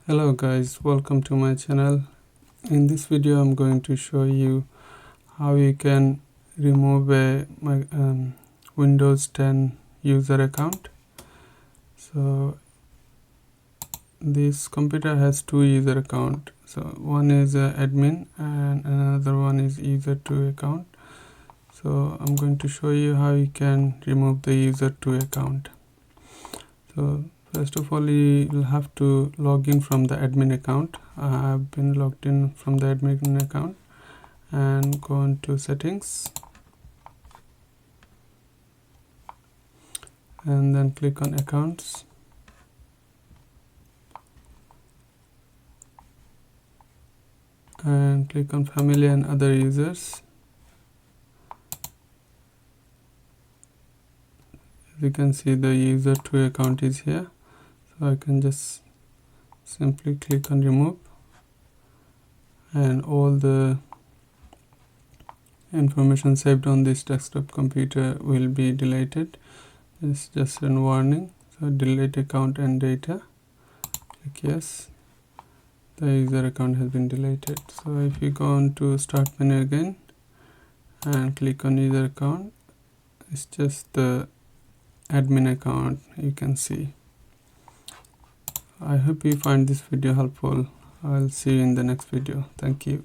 Hello guys, welcome to my channel. In this video I'm going to show you how you can remove a Windows 10 user account. So this computer has two user account. So one is admin and another one is user 2 account. So I'm going to show you how you can remove the user 2 account. So first of all, you will have to log in from the admin account. I have been logged in from the admin account and go into settings and then click on accounts and click on family and other users. As you can see, the user 2 account is here, so I can just simply click on remove and all the information saved on this desktop computer will be deleted. It's just a warning. So delete account and data, click yes. The user account has been deleted. So if you go on to start menu again and click on user account, it's just the admin account you can see. I hope you find this video helpful. I'll see you in the next video. Thank you.